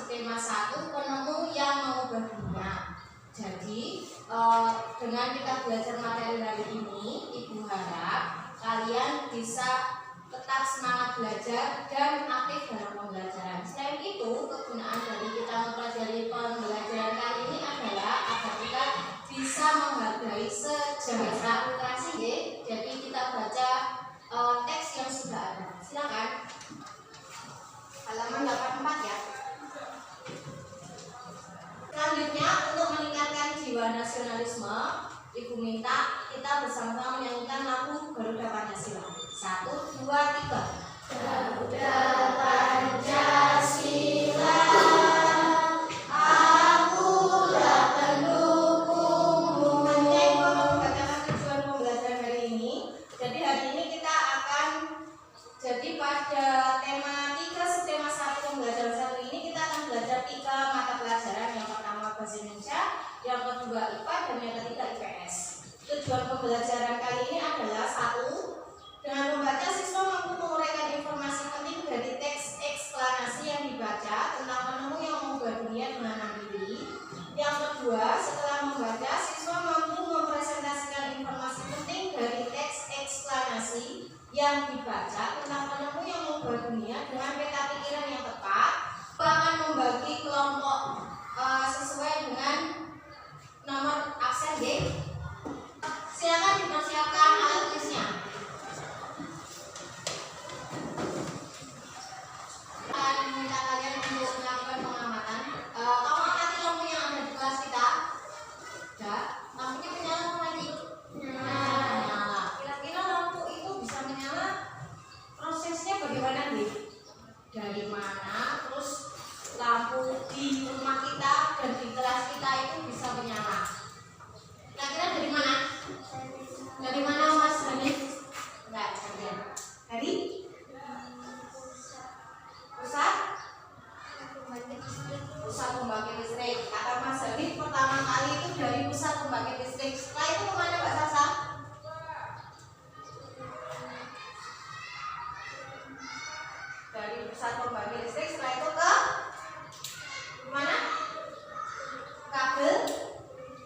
subtema 1 penemu yang mengubah dunia. Jadi dengan kita belajar materi hari ini, Ibu harap kalian bisa tetap semangat belajar dan aktif dalam pembelajaran. Selain itu, kegunaan dari kita mempelajari pembelajaran kali ini adalah agar kita bisa menghargai sejarah literasi. Jadi kita baca teks yang sudah ada. Silakan halaman 84 ya. Selanjutnya, untuk meningkatkan jiwa nasionalisme, Ibu minta kita bersama-sama menyanyikan lagu Garuda Pancasila. 1, 2, 3. Garuda Pancasila, akulah pendukungmu. Nanti Ibu akan membacakan tujuan pembelajaran hari ini. Jadi hari ini kita akan pada tema 3 subtema 1 pembelajaran 1 ini kita akan belajar 3 mata pelajaran. Yang pertama bahasa Indonesia, yang kedua IPA, dan yang ketiga IPS. Tujuan pembelajaran kali ini adalah 1. Dengan membaca, siswa mampu menguraikan informasi penting dari teks eksplanasi yang dibaca tentang penemu yang mengubah dunia dengan mandiri. Yang kedua, setelah membaca, siswa mampu mempresentasikan informasi penting dari teks eksplanasi yang dibaca tentang penemu yang mengubah dunia dengan peta pikiran yang tepat. Akan membagi kelompok sesuai dengan nomor absen D. Silakan dipersiapkan alat tulisnya. Minta kalian untuk melakukan pengamatan. Kamu amati lampu yang ada di kelas kita. Ya, lampunya menyala atau mati? Menyala. Kira-kira lampu itu bisa menyala, prosesnya bagaimana nih? Dari mana terus lampu di rumah kita dan di kelas kita itu bisa menyala? Kira-kira dari mana? Dari mana Mas Hanif? Enggak, dari pusat pembangkit listrik. Kata Mas Hanif pertama kali itu dari pusat pembangkit listrik. Setelah itu kemana Mbak Sasa? Dari pusat pembangkit listrik, setelah itu ke mana?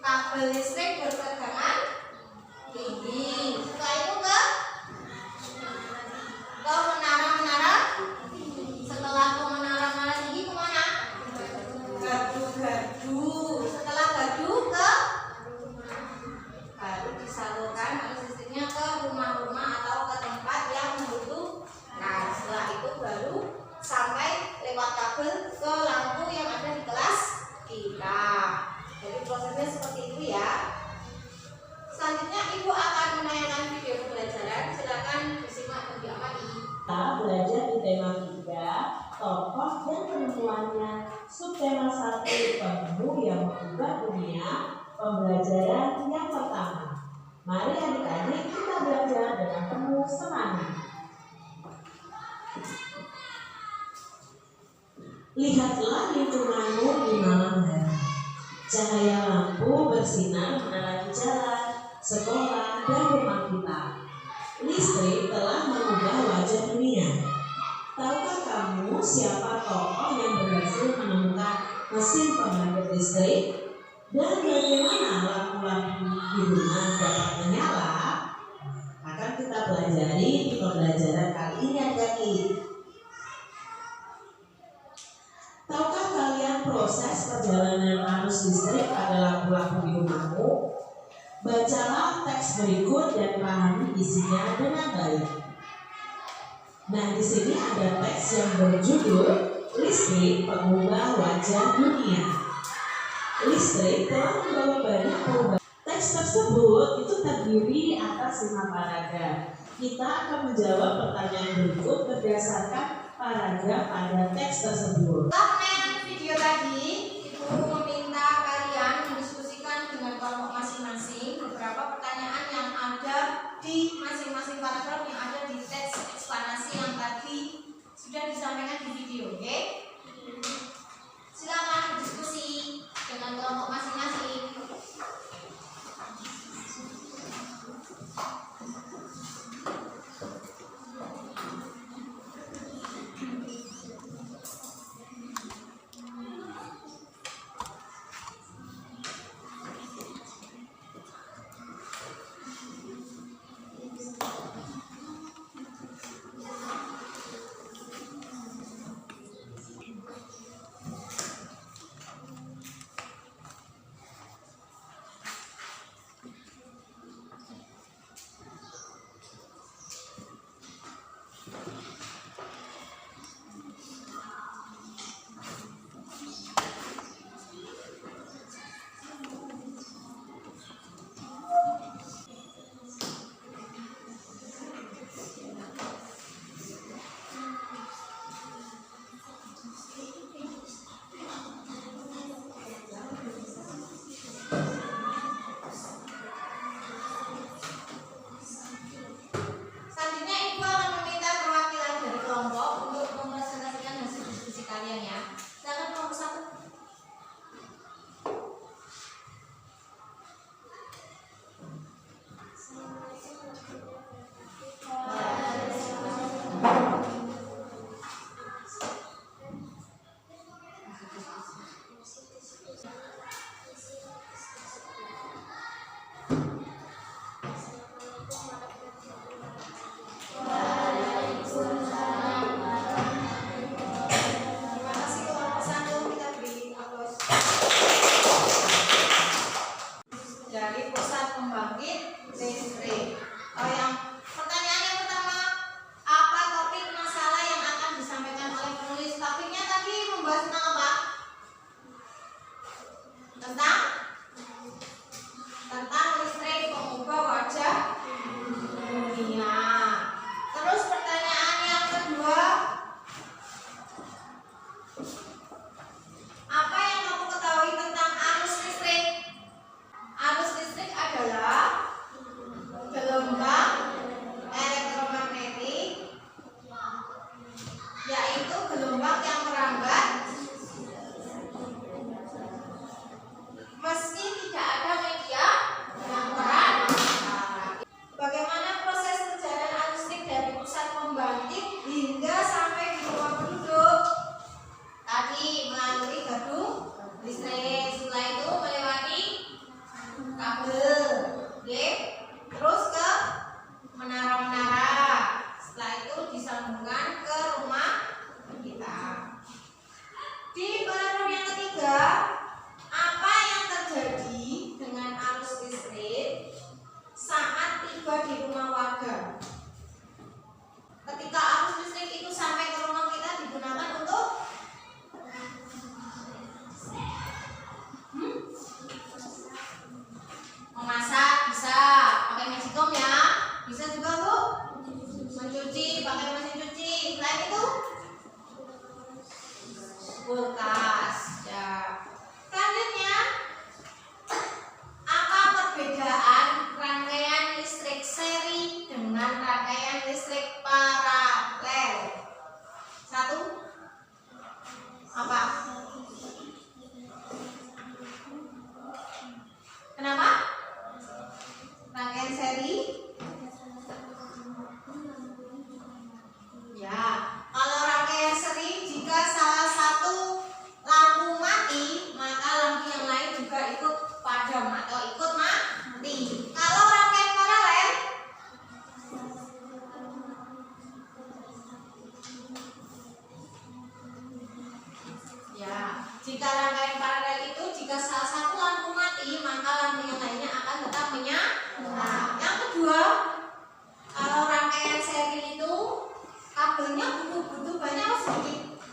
Kabel listrik bertegangan tinggi. Setelah itu ke menara-menara. Setelah ke menara-menara tinggi kemana? Gardu. Setelah gardu baru disalurkan listriknya ke rumah-rumah atau ke tempat yang membutuhkan. Setelah itu baru sampai lewat kabel ke lampu yang ada di kelas kita. Jadi prosesnya seperti itu ya. Selanjutnya Ibu akan menayangkan video pembelajaran. Silakan disimak dan diamati. Kita belajar di tema 3, tokoh dan penemuannya. Subtema 1, penemu yang mengubah dunia. Pembelajaran yang pertama. Mari adik-adik kita belajar dengan penuh semangat. Lihatlah lingkunganmu di malam hari. Cahaya lampu bersinar menerangi jalan, sekolah, dan rumah kita. Listrik telah mengubah wajah dunia. Tahukah kamu siapa tokoh yang berhasil menemukan mesin pembangkit listrik? Dan bagaimana lampu-lampu di rumah dapat menyala? Akan kita pelajari di pembelajaran kali ini adik-adik. Tahukah kalian proses perjalanan arus listrik pada lampu-lampu di rumahmu? Bacalah teks berikut dan pahami isinya dengan baik. Nah, di sini ada teks yang berjudul Listrik Pengubah Wajah Dunia. Listrik telah membawa banyak perubahan. Teks tersebut itu terdiri atas 5 paragraf. Kita akan menjawab pertanyaan berikut berdasarkan paragraf pada teks tersebut. Setelah menayangkan video tadi, Ibu meminta kalian mendiskusikan dengan kelompok masing-masing beberapa pertanyaan yang ada di masing-masing paragraf yang ada di teks eksplanasi yang tadi sudah disampaikan di video, oke? Silakan berdiskusi dengan kelompok masing-masing. membahas tentang apa? Tentang listrik mengubah wajah dunia. Terus pertanyaan yang kedua, apa yang kamu ketahui tentang arus listrik? Arus listrik adalah gelombang elektromagnetik, yaitu gelombang yang merambat meski tidak ada media yang merambat. Bagaimana proses perjalanan arus listrik dari pusat pembangkit hingga sampai di rumah penduduk? Tadi melalui gedung listrik, setelah itu melewati kabel, oke? Terus ke menara-menara, setelah itu disambungkan ke rumah kita. Di paragraf yang ketiga, apa yang terjadi dengan arus listrik saat tiba di rumah warga? Ketika arus listrik itu sampai ke rumah kita digunakan untuk memasak, bisa pakai magicom ya, bisa juga untuk mencuci pakai mesin cuci. Selain itu kulkas ya. Selanjutnya, apa perbedaan rangkaian listrik seri dengan rangkaian listrik paralel? Satu, apa? Kenapa? Rangkaian seri? Ya, kalau rangkaian seri, jika salah satu lampu mati, maka lampu yang lain juga ikut padam atau ikut mati. Kalau rangkaian paralel, ya, jika rangkaian paralel itu, jika salah satu lampu mati, maka lampu yang lainnya akan tetap menyala. Yang kedua, kalau rangkaian seri itu kabelnya butuh banyak atau sedikit?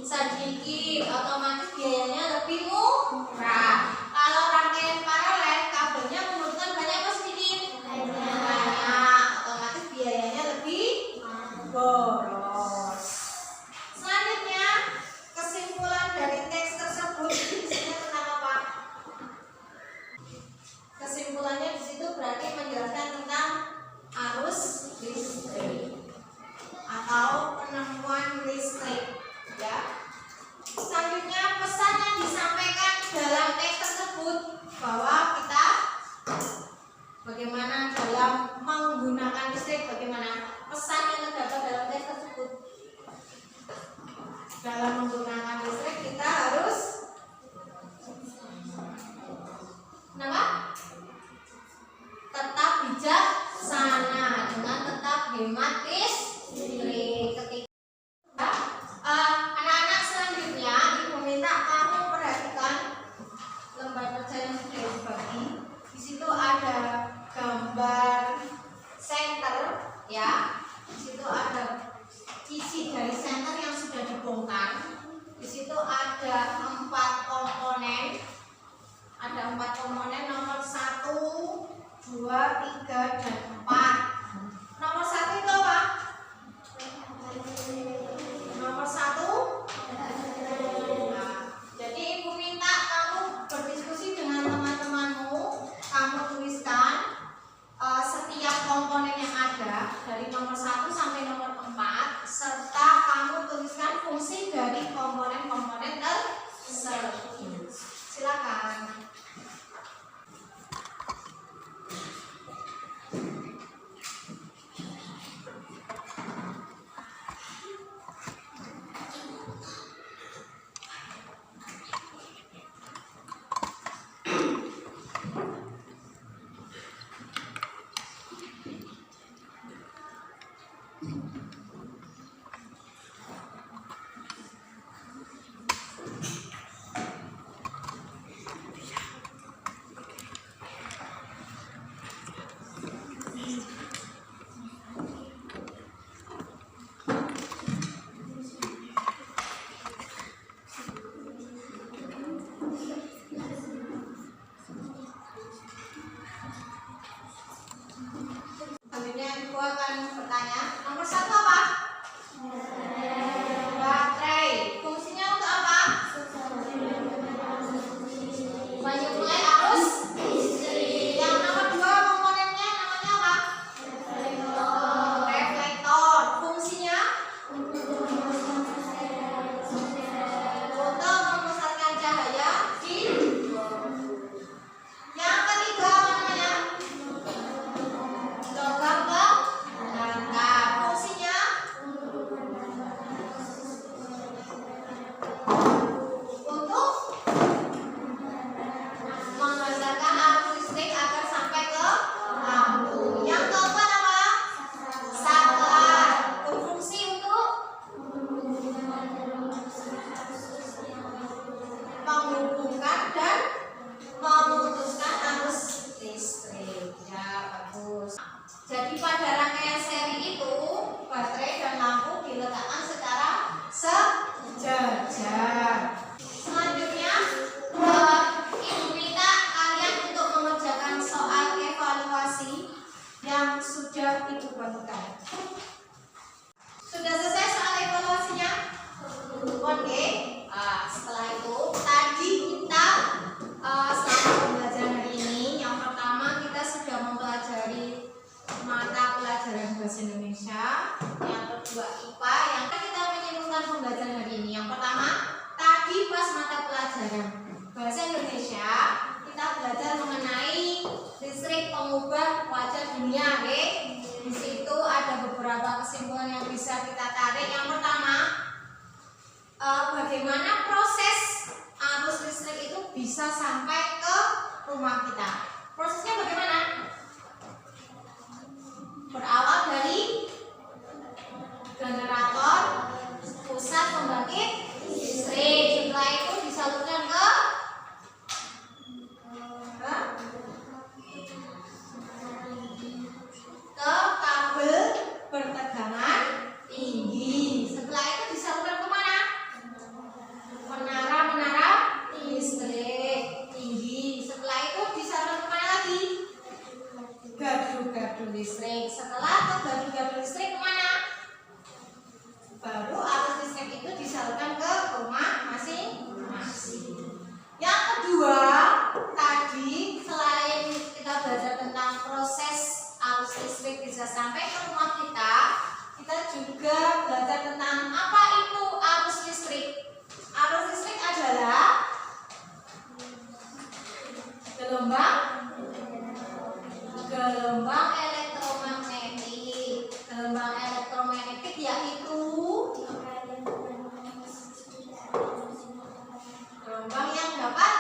Sedikit, otomatis biayanya lebih murah. Kalau rangkaian paralel, kabelnya membutuhkan banyak atau sedikit? Banyak, otomatis biayanya lebih boros. Selanjutnya, kesimpulan dari teks tersebut isinya tentang apa? Kesimpulannya di situ berarti menjelaskan tentang arus listrik atau penemuan listrik, ya. Selanjutnya, pesan yang disampaikan dalam teks tersebut bahwa kita bagaimana dalam menggunakan listrik, bagaimana pesan yang terdapat dalam teks tersebut. Dalam menggunakan listrik kita harus tetap bijaksana dengan tetap hemat listrik. Ketika anak-anak selanjutnya, ibu minta kamu perhatikan lembar kerja yang sudah dibagi. Di situ ada gambar senter, ya. Di situ ada isi dari senter yang sudah dibongkar. Di situ ada 4 komponen. Ada 4 komponen, nomor 1, 2, 3, dan 4. Nomor 1 itu apa? Nomor 1. Nah, jadi ibu minta kamu berdiskusi dengan teman-temanmu. Kamu tuliskan setiap komponen yang ada dari nomor 1 sampai nomor 4, serta kamu tuliskan fungsi dari komponen-komponen tersebut. Silakan. tadi pas mata pelajaran bahasa Indonesia kita belajar mengenai listrik pengubah wajah dunia, oke? Di situ ada beberapa kesimpulan yang bisa kita tarik. Yang pertama, bagaimana proses arus listrik itu bisa sampai ke rumah kita. Prosesnya bagaimana? Berawal dari generator pusat pembangkit listrik. Setelah itu disalurkan ke kabel bertegangan tinggi. Setelah itu disalurkan kemana? Menara-menara listrik tinggi. Setelah itu disalurkan kemana lagi? Gardu-gardu listrik. Setelah ke gardu-gardu listrik kemana? Baru arus listrik itu disalurkan ke rumah masing-masing. Yang kedua, tadi selain kita belajar tentang proses arus listrik bisa sampai ke rumah kita juga belajar tentang apa itu arus listrik. Arus listrik adalah gelombang elektromagnetik. Gelombang elektromagnetik yaitu gelombang yang dapat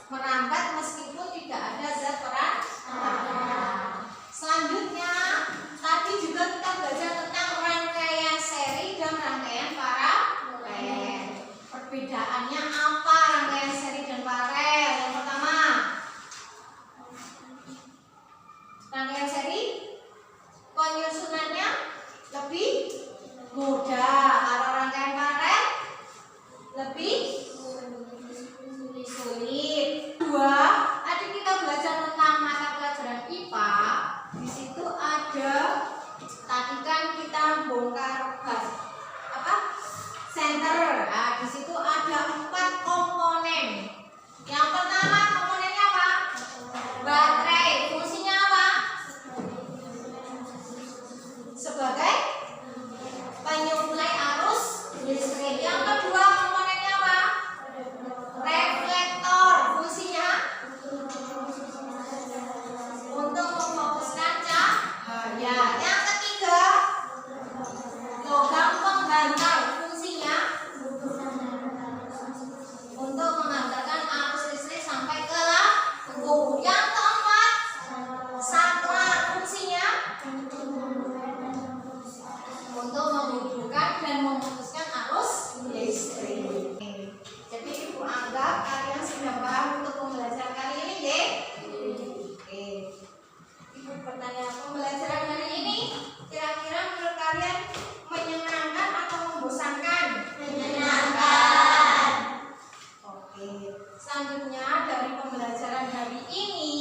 merambat meskipun tidak ada zat perantara. Selanjutnya, tadi juga kita belajar tentang rangkaian seri dan rangkaian paralel. Perbedaannya apa rangkaian seri dan paralel? Yang pertama, rangkaian seri penyusunannya lebih mudah. Kalau rangkaian paralel lebih sulit. Dua, tadi kita belajar tentang mata pelajaran IPA. Di situ ada, tadi kan kita bongkar senter. Nah, di situ ada 4 komponen. Yang pertama komponennya apa? Baterai. Fungsinya apa? Sebagai penyuplai arus listrik. Yang kedua komponennya apa? Reflektor. Fungsinya untuk memfokuskan cahaya. Yang ketiga logam penghantar. Fungsinya untuk menghantarkan arus listrik sampai ke lampu. Yang keempat saklar. Fungsinya untuk menghubungkan dan memutuskan arus listrik. Jadi Ibu anggap kalian sudah paham untuk pembelajaran kali ini, ya? Oke. Ibu bertanya, pembelajaran hari ini kira-kira menurut kalian menyenangkan atau membosankan? Menyenangkan. Oke. Selanjutnya dari pembelajaran hari ini,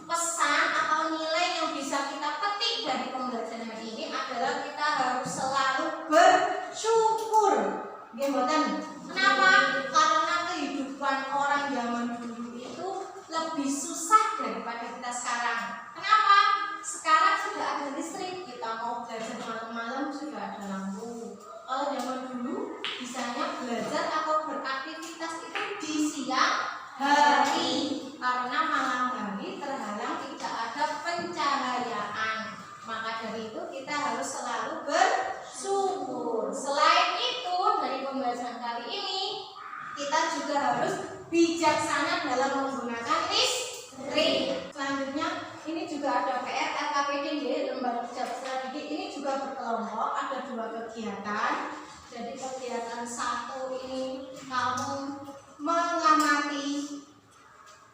pesan atau nilai yang bisa kita petik dari pembelajaran hari ini adalah kita harus selalu bersyukur. Kenapa? Karena kehidupan orang zaman dulu itu lebih susah daripada kita sekarang. Kenapa? Sekarang sudah ada listrik, kita mau belajar malam-malam sudah ada lampu. Kalau zaman dulu bisanya belajar atau beraktivitas itu di siang hari, karena malam hari terhalang tidak ada pencahayaan. Maka dari itu kita harus selalu bersyukur. Selain itu, dari pembelajaran kali ini kita juga harus bijaksana dalam menggunakan listrik. Selanjutnya, ini juga ada PR LKPD, Lembaga Kerja Strategi. Ini juga berkelompok, ada 2 kegiatan. Jadi kegiatan 1 ini kamu mengamati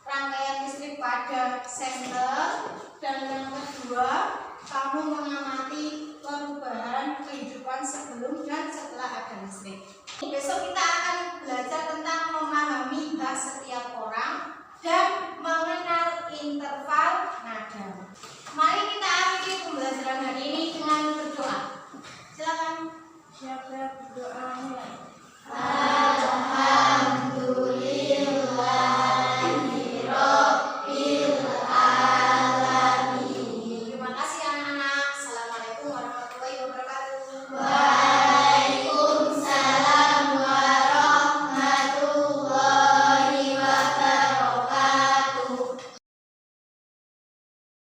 rangkaian listrik pada senter, dan yang kedua kamu mengamati perubahan kehidupan sebelum dan setelah ada listrik. Besok kita akan belajar tentang memahami hak setiap orang dan mengenal interval nada. Mari kita akhiri pembelajaran hari ini dengan berdoa. Silakan. Siapa berdoa mulai?